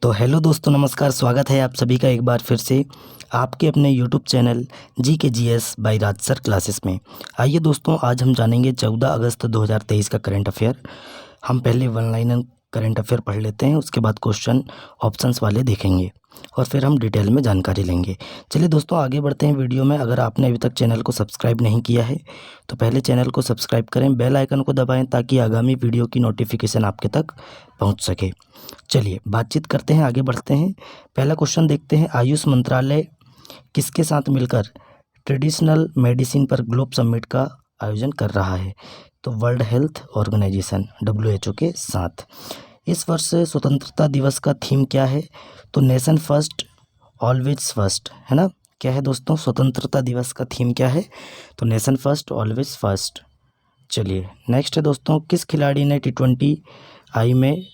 तो हेलो दोस्तों, नमस्कार। स्वागत है आप सभी का एक बार फिर से आपके अपने यूट्यूब चैनल जी के G S by Raj sir classes में। आइए दोस्तों, आज हम जानेंगे 14 अगस्त 2023 का करंट अफेयर। हम पहले वन लाइनर करंट अफेयर पढ़ लेते हैं, उसके बाद क्वेश्चन ऑप्शंस वाले देखेंगे और फिर हम डिटेल में जानकारी लेंगे। चलिए दोस्तों, आगे बढ़ते हैं वीडियो में। अगर आपने अभी तक चैनल को सब्सक्राइब नहीं किया है तो पहले चैनल को सब्सक्राइब करें, बेल आइकन को दबाएं ताकि आगामी वीडियो की नोटिफिकेशन आपके तक पहुंच सके। चलिए बातचीत करते हैं, आगे बढ़ते हैं। पहला क्वेश्चन देखते हैं। आयुष मंत्रालय किसके साथ मिलकर ट्रेडिशनल मेडिसिन पर ग्लोब समिट का आयोजन कर रहा है? तो वर्ल्ड हेल्थ ऑर्गेनाइजेशन WHO के साथ। इस वर्ष स्वतंत्रता दिवस का थीम क्या है? तो नेशन फर्स्ट ऑलवेज फर्स्ट, है ना। क्या है दोस्तों, स्वतंत्रता दिवस का थीम क्या है? तो नेशन फर्स्ट ऑलवेज फर्स्ट। चलिए नेक्स्ट है दोस्तों। किस खिलाड़ी ने T20I में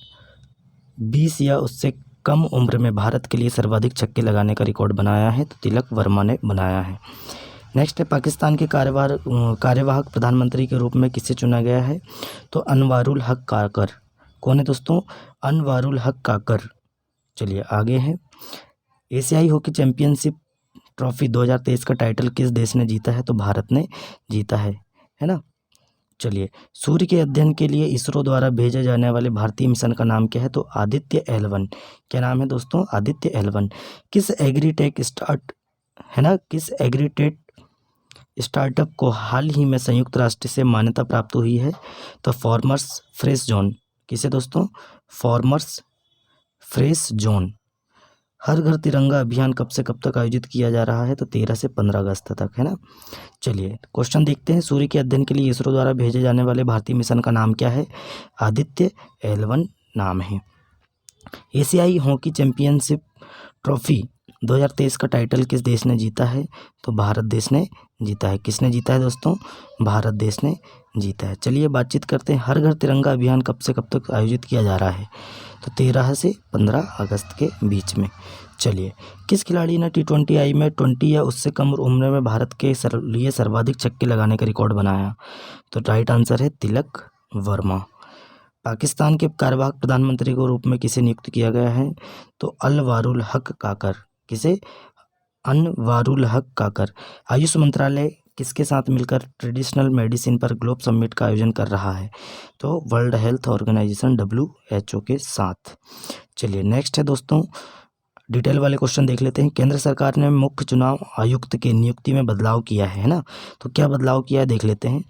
20 या उससे कम उम्र में भारत के लिए सर्वाधिक छक्के लगाने का रिकॉर्ड बनाया है? तो तिलक वर्मा ने बनाया है। नेक्स्ट है। पाकिस्तान के कार्यवाहक प्रधानमंत्री के रूप में किसे चुना गया है? तो अनवारुल हक काकर। कौन है दोस्तों? अनवारुल हक काकर। चलिए आगे है। एशियाई हॉकी चैंपियनशिप ट्रॉफी 2023 का टाइटल किस देश ने जीता है? तो भारत ने जीता है ना। चलिए, सूर्य के अध्ययन के लिए इसरो द्वारा भेजे जाने वाले भारतीय मिशन का नाम क्या है? तो आदित्य L1। क्या नाम है दोस्तों? आदित्य L1। किस एग्रीटेक स्टार्टअप को हाल ही में संयुक्त राष्ट्र से मान्यता प्राप्त हुई है? तो फार्मर्स फ्रेश जोन। किसे दोस्तों? Farmers fresh zone. हर घर तिरंगा अभियान कब से कब तक आयोजित किया जा रहा है? तो 13 से 15 अगस्त तक, है ना। चलिए क्वेश्चन देखते हैं। सूर्य के अध्ययन के लिए इसरो द्वारा भेजे जाने वाले भारतीय मिशन का नाम क्या है? आदित्य L1 नाम है। एशियाई हॉकी चैंपियनशिप ट्रॉफी 2023 का टाइटल किस देश ने जीता है? तो भारत देश ने जीता है। किसने जीता है दोस्तों? भारत देश ने जीता है। चलिए बातचीत करते हैं। हर घर तिरंगा अभियान कब से कब तक आयोजित किया जा रहा है? तो 13 से 15 अगस्त के बीच में। चलिए, किस खिलाड़ी ने T20I में 20 या उससे कम उम्र में भारत के लिए सर्वाधिक छक्के लगाने का रिकॉर्ड बनाया? तो राइट आंसर है तिलक वर्मा। पाकिस्तान के कार्यवाहक प्रधानमंत्री के रूप में किसे नियुक्त किया गया है? तो अनवारुल हक काकर। किसे? अनवारुल हक काकर। आयुष मंत्रालय किसके साथ मिलकर ट्रेडिशनल मेडिसिन पर ग्लोब समिट का आयोजन कर रहा है? तो वर्ल्ड हेल्थ ऑर्गेनाइजेशन WHO के साथ। चलिए नेक्स्ट है दोस्तों, डिटेल वाले क्वेश्चन देख लेते हैं। केंद्र सरकार ने मुख्य चुनाव आयुक्त की नियुक्ति में बदलाव किया है ना। तो क्या बदलाव किया है देख लेते हैं।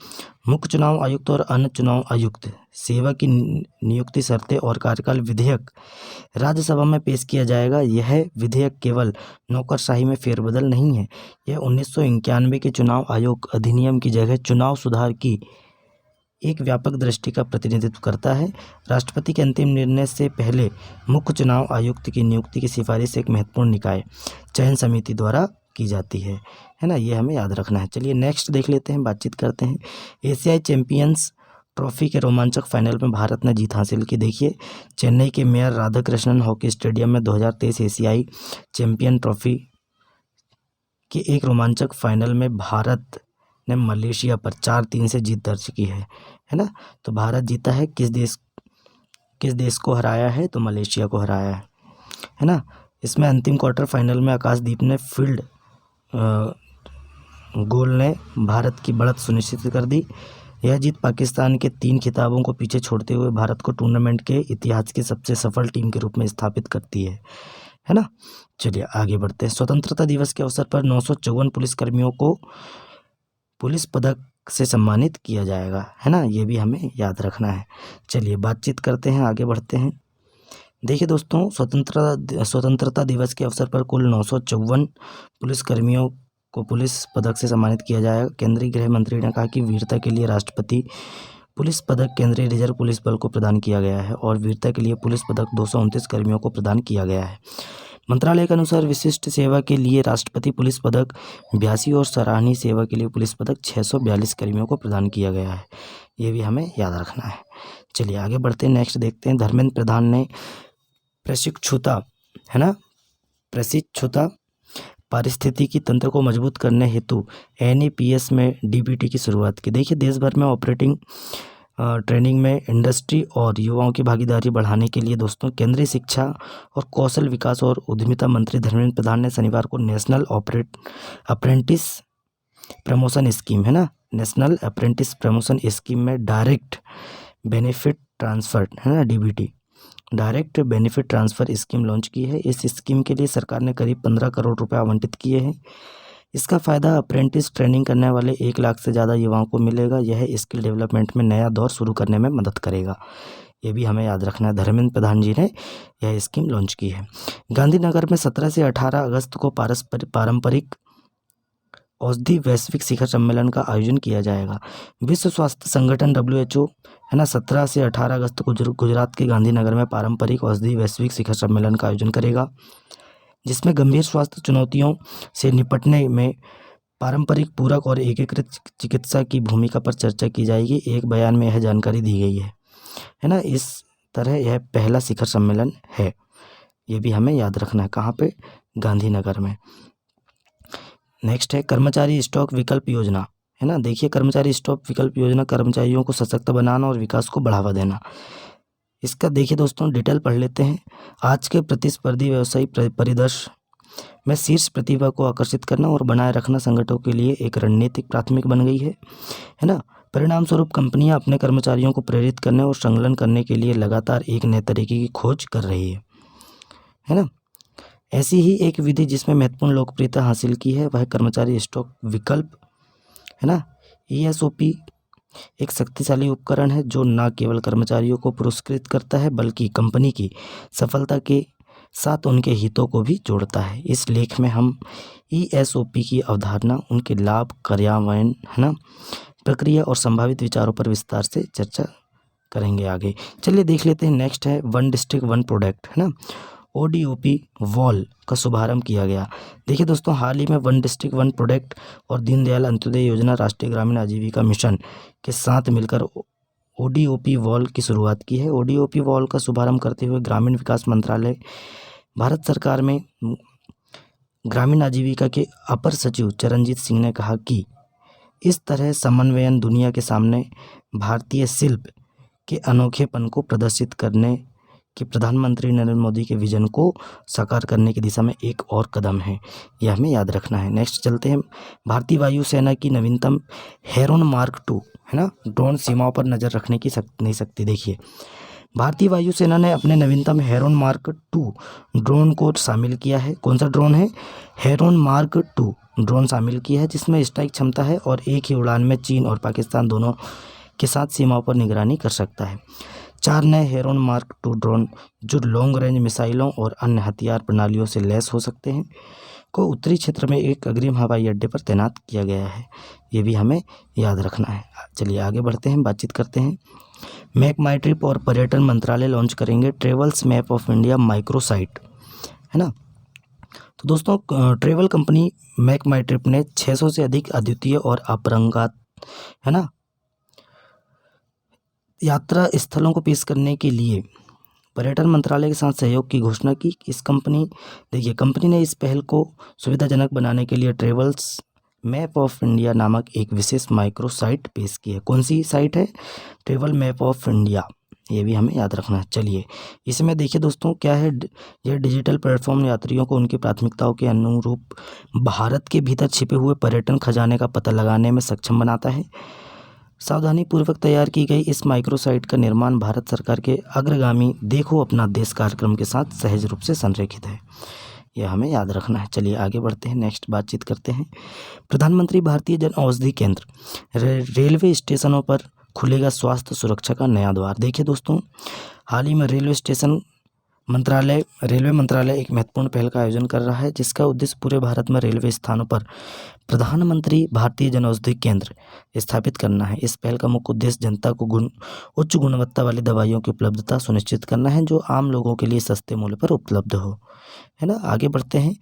मुख्य चुनाव आयुक्त और अन्य चुनाव आयुक्त सेवा की नियुक्ति शर्तें और कार्यकाल विधेयक राज्यसभा में पेश किया जाएगा। यह विधेयक केवल नौकरशाही में फेरबदल नहीं है, यह 1991 के चुनाव आयोग अधिनियम की जगह चुनाव सुधार की एक व्यापक दृष्टि का प्रतिनिधित्व करता है। राष्ट्रपति के अंतिम निर्णय से पहले मुख्य चुनाव आयुक्त की नियुक्ति की सिफारिश एक महत्वपूर्ण निकाय चयन समिति द्वारा की जाती है ना। ये हमें याद रखना है। चलिए नेक्स्ट देख लेते हैं, बातचीत करते हैं। एशियाई चैंपियंस ट्रॉफी के रोमांचक फाइनल में भारत ने जीत हासिल की। देखिए, चेन्नई के मेयर राधाकृष्णन हॉकी स्टेडियम में 2023 एशियाई चैंपियन ट्रॉफी के एक रोमांचक फाइनल में भारत ने मलेशिया पर 4-3 से जीत दर्ज की है ना। तो भारत जीता है। किस देश को हराया है? तो मलेशिया को हराया है ना। इसमें अंतिम क्वार्टर फाइनल में आकाशदीप ने फील्ड गोल ने भारत की बढ़त सुनिश्चित कर दी। यह जीत पाकिस्तान के 3 खिताबों को पीछे छोड़ते हुए भारत को टूर्नामेंट के इतिहास की सबसे सफल टीम के रूप में स्थापित करती है ना। चलिए आगे बढ़ते हैं। स्वतंत्रता दिवस के अवसर पर 954 पुलिसकर्मियों को पुलिस पदक से सम्मानित किया जाएगा, है ना। ये भी हमें याद रखना है। चलिए बातचीत करते हैं, आगे बढ़ते हैं। देखिए दोस्तों, स्वतंत्रता दिवस के अवसर पर कुल 954 पुलिसकर्मियों को पुलिस पदक से सम्मानित किया जाएगा। केंद्रीय गृह मंत्री ने कहा कि वीरता के लिए राष्ट्रपति पुलिस पदक केंद्रीय रिजर्व पुलिस बल को प्रदान किया गया है और वीरता के लिए पुलिस पदक 229 कर्मियों को प्रदान किया गया है। मंत्रालय के अनुसार विशिष्ट सेवा के लिए राष्ट्रपति पुलिस पदक 82 और सराहनीय सेवा के लिए पुलिस पदक 642 कर्मियों को प्रदान किया गया है। ये भी हमें याद रखना है। चलिए आगे बढ़ते हैं, नेक्स्ट देखते हैं। धर्मेंद्र प्रधान ने प्रशिक्षुता पारिस्थितिकी तंत्र को मजबूत करने हेतु NAPS में DBT की शुरुआत की। देखिए, देश भर में ऑपरेटिंग ट्रेनिंग में इंडस्ट्री और युवाओं की भागीदारी बढ़ाने के लिए दोस्तों केंद्रीय शिक्षा और कौशल विकास और उद्यमिता मंत्री धर्मेंद्र प्रधान ने शनिवार को नेशनल अप्रेंटिस प्रमोशन स्कीम है ना, नेशनल अप्रेंटिस प्रमोशन स्कीम में डायरेक्ट बेनिफिट ट्रांसफर है ना, DBT, direct benefit transfer scheme launch की है। इस स्कीम के लिए सरकार ने करीब 15 करोड़ रुपए आवंटित किए हैं। इसका फ़ायदा अप्रेंटिस ट्रेनिंग करने वाले 1 लाख से ज़्यादा युवाओं को मिलेगा। यह स्किल डेवलपमेंट में नया दौर शुरू करने में मदद करेगा। ये भी हमें याद रखना है, धर्मेंद्र प्रधान जी ने यह स्कीम लॉन्च की है। गांधीनगर में 17 से 18 अगस्त को पारंपरिक औषधि वैश्विक शिखर सम्मेलन का आयोजन किया जाएगा। विश्व स्वास्थ्य संगठन WHO है ना 17 से 18 अगस्त को गुजरात के गांधीनगर में पारंपरिक औषधि वैश्विक शिखर सम्मेलन का आयोजन करेगा, जिसमें गंभीर स्वास्थ्य चुनौतियों से निपटने में पारंपरिक पूरक और एकीकृत चिकित्सा की भूमिका पर चर्चा की जाएगी। एक बयान में यह जानकारी दी गई है ना। इस तरह यह पहला शिखर सम्मेलन है। ये भी हमें याद रखना है, कहाँ पे, गांधीनगर में। नेक्स्ट है कर्मचारी स्टॉक विकल्प योजना है ना। देखिए, कर्मचारी स्टॉक विकल्प योजना कर्मचारियों को सशक्त बनाना और विकास को बढ़ावा देना। इसका देखिए दोस्तों डिटेल पढ़ लेते हैं। आज के प्रतिस्पर्धी व्यवसायिक परिदृश्य में शीर्ष प्रतिभा को आकर्षित करना और बनाए रखना संगठनों के लिए एक रणनीतिक प्राथमिक बन गई है ना। परिणाम स्वरूप कंपनियां अपने कर्मचारियों को प्रेरित करने और संलग्न करने के लिए लगातार एक नए तरीके की खोज कर रही है ना। ऐसी ही एक विधि जिसमें महत्वपूर्ण लोकप्रियता हासिल की है वह कर्मचारी स्टॉक विकल्प है ना। ESOP एक शक्तिशाली उपकरण है जो न केवल कर्मचारियों को पुरस्कृत करता है बल्कि कंपनी की सफलता के साथ उनके हितों को भी जोड़ता है। इस लेख में हम ESOP की अवधारणा, उनके लाभ, कार्यान्वयन है ना, प्रक्रिया और संभावित विचारों पर विस्तार से चर्चा करेंगे आगे। चलिए देख लेते हैं। नेक्स्ट है वन डिस्ट्रिक्ट वन प्रोडक्ट है ना, ODOP वॉल का शुभारंभ किया गया। देखिए दोस्तों, हाल ही में वन डिस्ट्रिक्ट वन प्रोडक्ट और दीनदयाल अंत्योदय योजना राष्ट्रीय ग्रामीण आजीविका मिशन के साथ मिलकर ODOP वॉल की शुरुआत की है। ODOP वॉल का शुभारंभ करते हुए ग्रामीण विकास मंत्रालय, भारत सरकार में ग्रामीण आजीविका के अपर सचिव चरणजीत सिंह ने कहा कि इस तरह समन्वयन दुनिया के सामने भारतीय शिल्प के अनोखेपन को प्रदर्शित करने कि प्रधानमंत्री नरेंद्र मोदी के विजन को साकार करने की दिशा में एक और कदम है। यह हमें याद रखना है। नेक्स्ट चलते हैं। भारतीय वायुसेना की नवीनतम हेरोन मार्क 2 है ना, ड्रोन सीमाओं पर नज़र रखने की नहीं सकती। देखिए, भारतीय वायुसेना ने अपने नवीनतम हेरोन मार्क 2 ड्रोन को शामिल किया है। कौन सा ड्रोन है? हेरोन मार्क 2 ड्रोन शामिल किया है, जिसमें स्ट्राइक क्षमता है और एक ही उड़ान में चीन और पाकिस्तान दोनों के साथ सीमाओं पर निगरानी कर सकता है। 4 नए हेरोन मार्क 2 ड्रोन जो लॉन्ग रेंज मिसाइलों और अन्य हथियार प्रणालियों से लैस हो सकते हैं को उत्तरी क्षेत्र में एक अग्रिम हवाई अड्डे पर तैनात किया गया है। ये भी हमें याद रखना है। चलिए आगे बढ़ते हैं, बातचीत करते हैं। मेक माई ट्रिप और पर्यटन मंत्रालय लॉन्च करेंगे travels map of India micro site है ना। तो दोस्तों, ट्रेवल कंपनी मेक माई ट्रिप ने 600 से अधिक अद्वितीय और अपरंगात है ना यात्रा स्थलों को पेश करने के लिए पर्यटन मंत्रालय के साथ सहयोग की घोषणा की। कंपनी ने इस पहल को सुविधाजनक बनाने के लिए ट्रेवल्स मैप ऑफ इंडिया नामक एक विशेष माइक्रो साइट पेश की है। कौन सी साइट है? Travel map of India. ये भी हमें याद रखना है। चलिए, इसमें देखिए दोस्तों क्या है, यह डिजिटल प्लेटफॉर्म यात्रियों को उनकी प्राथमिकताओं के अनुरूप भारत के भीतर छिपे हुए पर्यटन खजाने का पता लगाने में सक्षम बनाता है। सावधानी पूर्वक तैयार की गई इस माइक्रोसाइट का निर्माण भारत सरकार के अग्रगामी देखो अपना देश कार्यक्रम के साथ सहज रूप से संरेखित है। यह हमें याद रखना है। चलिए आगे बढ़ते हैं, नेक्स्ट बातचीत करते हैं। प्रधानमंत्री भारतीय जन औषधि केंद्र रेलवे स्टेशनों पर खुलेगा स्वास्थ्य सुरक्षा का नया द्वार। देखिए दोस्तों, हाल ही में रेलवे मंत्रालय एक महत्वपूर्ण पहल का आयोजन कर रहा है, जिसका उद्देश्य पूरे भारत में रेलवे स्थानों पर प्रधानमंत्री भारतीय जन औषधि केंद्र स्थापित करना है। इस पहल का मुख्य उद्देश्य जनता को उच्च गुणवत्ता वाली दवाइयों की उपलब्धता सुनिश्चित करना है, जो आम लोगों के लिए सस्ते मूल्य पर उपलब्ध हो, है ना। आगे बढ़ते हैं।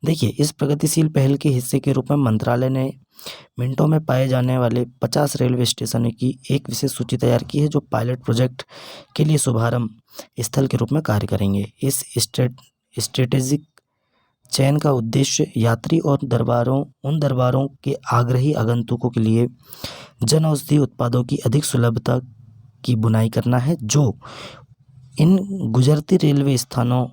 देखिए, इस प्रगतिशील पहल के हिस्से के रूप में मंत्रालय ने मिनटों में पाए जाने वाले 50 रेलवे स्टेशनों की एक विशेष सूची तैयार की है, जो पायलट प्रोजेक्ट के लिए शुभारंभ स्थल के रूप में कार्य करेंगे। इस स्ट्रेटेजिक चयन का उद्देश्य यात्री और उन दरबारों के आग्रही आगंतुकों के लिए जन औषधि उत्पादों की अधिक सुलभता की बुनाई करना है, जो इन गुजरती रेलवे स्थानों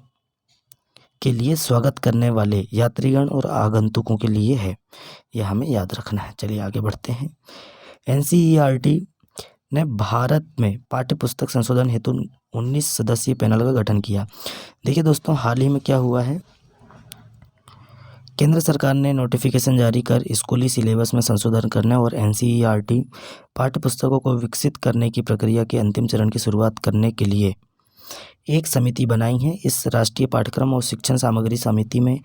के लिए स्वागत करने वाले यात्रीगण और आगंतुकों के लिए है। यह हमें याद रखना है। चलिए आगे बढ़ते हैं। एनसीईआरटी ने भारत में पाठ्य पुस्तक संशोधन हेतु 19 सदस्यीय पैनल का गठन किया। देखिए दोस्तों, हाल ही में क्या हुआ है, केंद्र सरकार ने नोटिफिकेशन जारी कर स्कूली सिलेबस में संशोधन करने और एनसीईआरटी पाठ्य पुस्तकों को विकसित करने की प्रक्रिया के अंतिम चरण की शुरुआत करने के लिए एक समिति बनाई है। इस राष्ट्रीय पाठ्यक्रम और शिक्षण सामग्री समिति में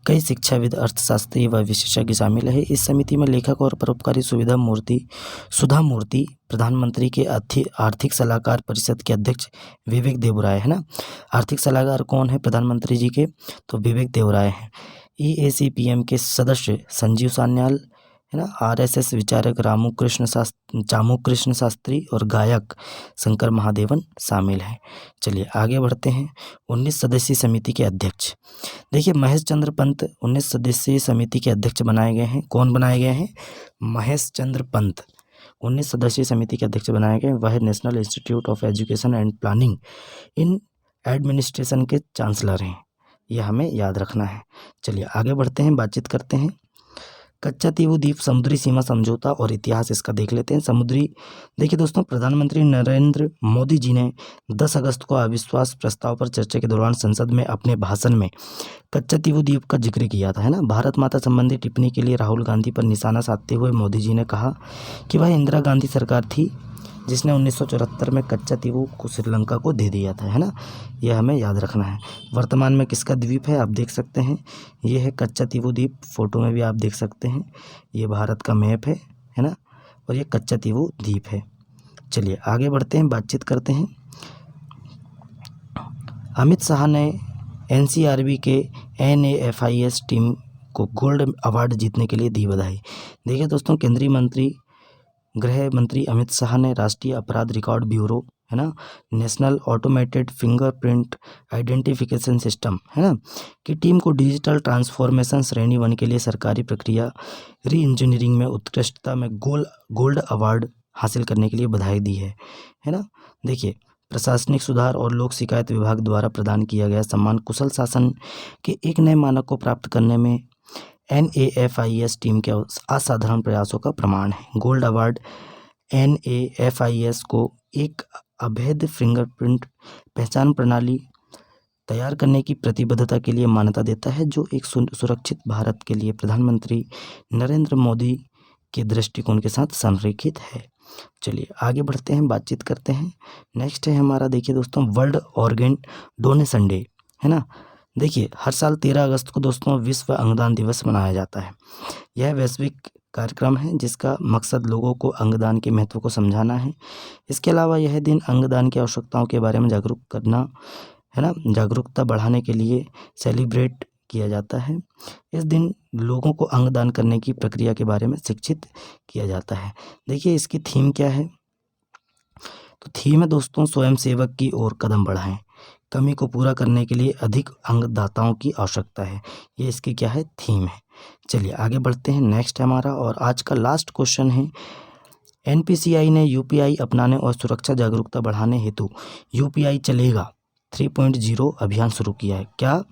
कई शिक्षाविद, अर्थशास्त्री व विशेषज्ञ शामिल है। इस समिति में लेखक और परोपकारी सुधा मूर्ति, प्रधानमंत्री के आर्थिक सलाहकार परिषद के अध्यक्ष विवेक देवराय है ना। आर्थिक सलाहकार कौन है प्रधानमंत्री जी के? तो विवेक देवराय हैं। EACPM के सदस्य संजीव सान्याल है ना। RSS विचारक चामू कृष्ण शास्त्री और गायक शंकर महादेवन शामिल हैं। चलिए आगे बढ़ते हैं। 19 सदस्यीय समिति के अध्यक्ष, देखिए महेश चंद्र पंत 19 सदस्यीय समिति के अध्यक्ष बनाए गए हैं। कौन बनाए गए हैं? महेश चंद्र पंत 19 सदस्यीय समिति के अध्यक्ष बनाए गए। वह national institute of education and planning in administration के चांसलर हैं। यह हमें याद रखना है। चलिए आगे बढ़ते हैं, बातचीत करते हैं। कच्चा तीवु द्वीप समुद्री सीमा समझौता और इतिहास इसका देख लेते हैं। देखिए दोस्तों, प्रधानमंत्री नरेंद्र मोदी जी ने 10 अगस्त को अविश्वास प्रस्ताव पर चर्चा के दौरान संसद में अपने भाषण में कच्चा तीवु द्वीप का जिक्र किया था, है ना। भारत माता संबंधी टिप्पणी के लिए राहुल गांधी पर निशाना साधते हुए मोदी जी ने कहा कि वह इंदिरा गांधी सरकार थी जिसने 1974 में कच्चा तीवु को श्रीलंका को दे दिया था, है ना। यह हमें याद रखना है। वर्तमान में किसका द्वीप है आप देख सकते हैं, ये है कच्चा तीवु द्वीप। फोटो में भी आप देख सकते हैं, ये भारत का मैप है ना, और ये कच्चा तीवु द्वीप है। चलिए आगे बढ़ते हैं, बातचीत करते हैं। अमित शाह ने NCRB के NAFIS टीम को गोल्ड अवार्ड जीतने के लिए दी बधाई। देखिए दोस्तों, केंद्रीय गृह मंत्री अमित शाह ने राष्ट्रीय अपराध रिकॉर्ड ब्यूरो है ना, national automated fingerprint identification system है ना की टीम को डिजिटल ट्रांसफॉर्मेशन श्रेणी 1 के लिए सरकारी प्रक्रिया री इंजीनियरिंग में उत्कृष्टता में गोल्ड अवार्ड हासिल करने के लिए बधाई दी है ना। देखिए, प्रशासनिक सुधार और लोक शिकायत विभाग द्वारा प्रदान किया गया सम्मान कुशल शासन के एक नए मानक को प्राप्त करने में NAFIS टीम के असाधारण प्रयासों का प्रमाण है। गोल्ड अवार्ड NAFIS को एक अभेद फिंगरप्रिंट पहचान प्रणाली तैयार करने की प्रतिबद्धता के लिए मान्यता देता है, जो एक सुरक्षित भारत के लिए प्रधानमंत्री नरेंद्र मोदी के दृष्टिकोण के साथ संरेखित है। चलिए आगे बढ़ते हैं, बातचीत करते हैं। नेक्स्ट है हमारा, देखिए दोस्तों, वर्ल्ड ऑर्गन डोनेशन डे है ना। देखिए, हर साल 13 अगस्त को दोस्तों विश्व अंगदान दिवस मनाया जाता है। यह वैश्विक कार्यक्रम है जिसका मकसद लोगों को अंगदान के महत्व को समझाना है। इसके अलावा यह दिन अंगदान की आवश्यकताओं के बारे में जागरूक करना है ना, जागरूकता बढ़ाने के लिए सेलिब्रेट किया जाता है। इस दिन लोगों को अंगदान करने की प्रक्रिया के बारे में शिक्षित किया जाता है। देखिए, इसकी थीम क्या है? तो थीम है दोस्तों, स्वयं सेवक की ओर कदम बढ़ाएं, कमी को पूरा करने के लिए अधिक अंगदाताओं की आवश्यकता है। ये इसकी क्या है? थीम है। चलिए आगे बढ़ते हैं। नेक्स्ट है हमारा और आज का लास्ट क्वेश्चन है, NPCI ने UPI अपनाने और सुरक्षा जागरूकता बढ़ाने हेतु UPI चलेगा 3.0 अभियान शुरू किया है। क्या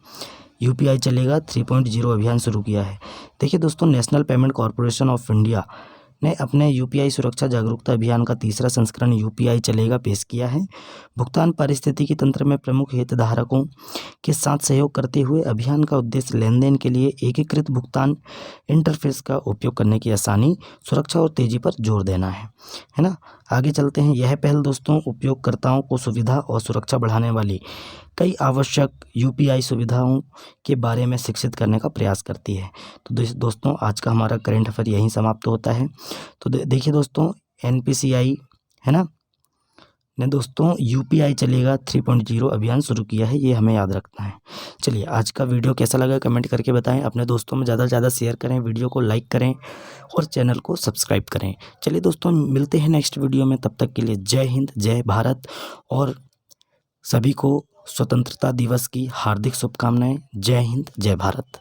UPI चलेगा 3.0 अभियान शुरू किया है? देखिए दोस्तों, national payment corporation of India ने अपने UPI सुरक्षा जागरूकता अभियान का तीसरा संस्करण UPI चलेगा पेश किया है। भुगतान पारिस्थितिकी तंत्र में प्रमुख हितधारकों के साथ सहयोग करते हुए अभियान का उद्देश्य लेनदेन के लिए एकीकृत भुगतान इंटरफेस का उपयोग करने की आसानी, सुरक्षा और तेजी पर जोर देना है ना। आगे चलते हैं। यह पहल दोस्तों उपयोगकर्ताओं को सुविधा और सुरक्षा बढ़ाने वाली कई आवश्यक UPI सुविधाओं के बारे में शिक्षित करने का प्रयास करती है। तो दोस्तों, आज का हमारा करंट अफेयर यहीं समाप्त होता है। तो देखिए दोस्तों, NPCI है ना ने दोस्तों UPI चलेगा 3.0 अभियान शुरू किया है, ये हमें याद रखना है। चलिए, आज का वीडियो कैसा लगा कमेंट करके बताएं। अपने दोस्तों में ज़्यादा से ज़्यादा शेयर करें, वीडियो को लाइक करें और चैनल को सब्सक्राइब करें। चलिए दोस्तों, मिलते हैं नेक्स्ट वीडियो में। तब तक के लिए जय हिंद, जय भारत और सभी को स्वतंत्रता दिवस की हार्दिक शुभकामनाएं। जय हिंद, जय भारत।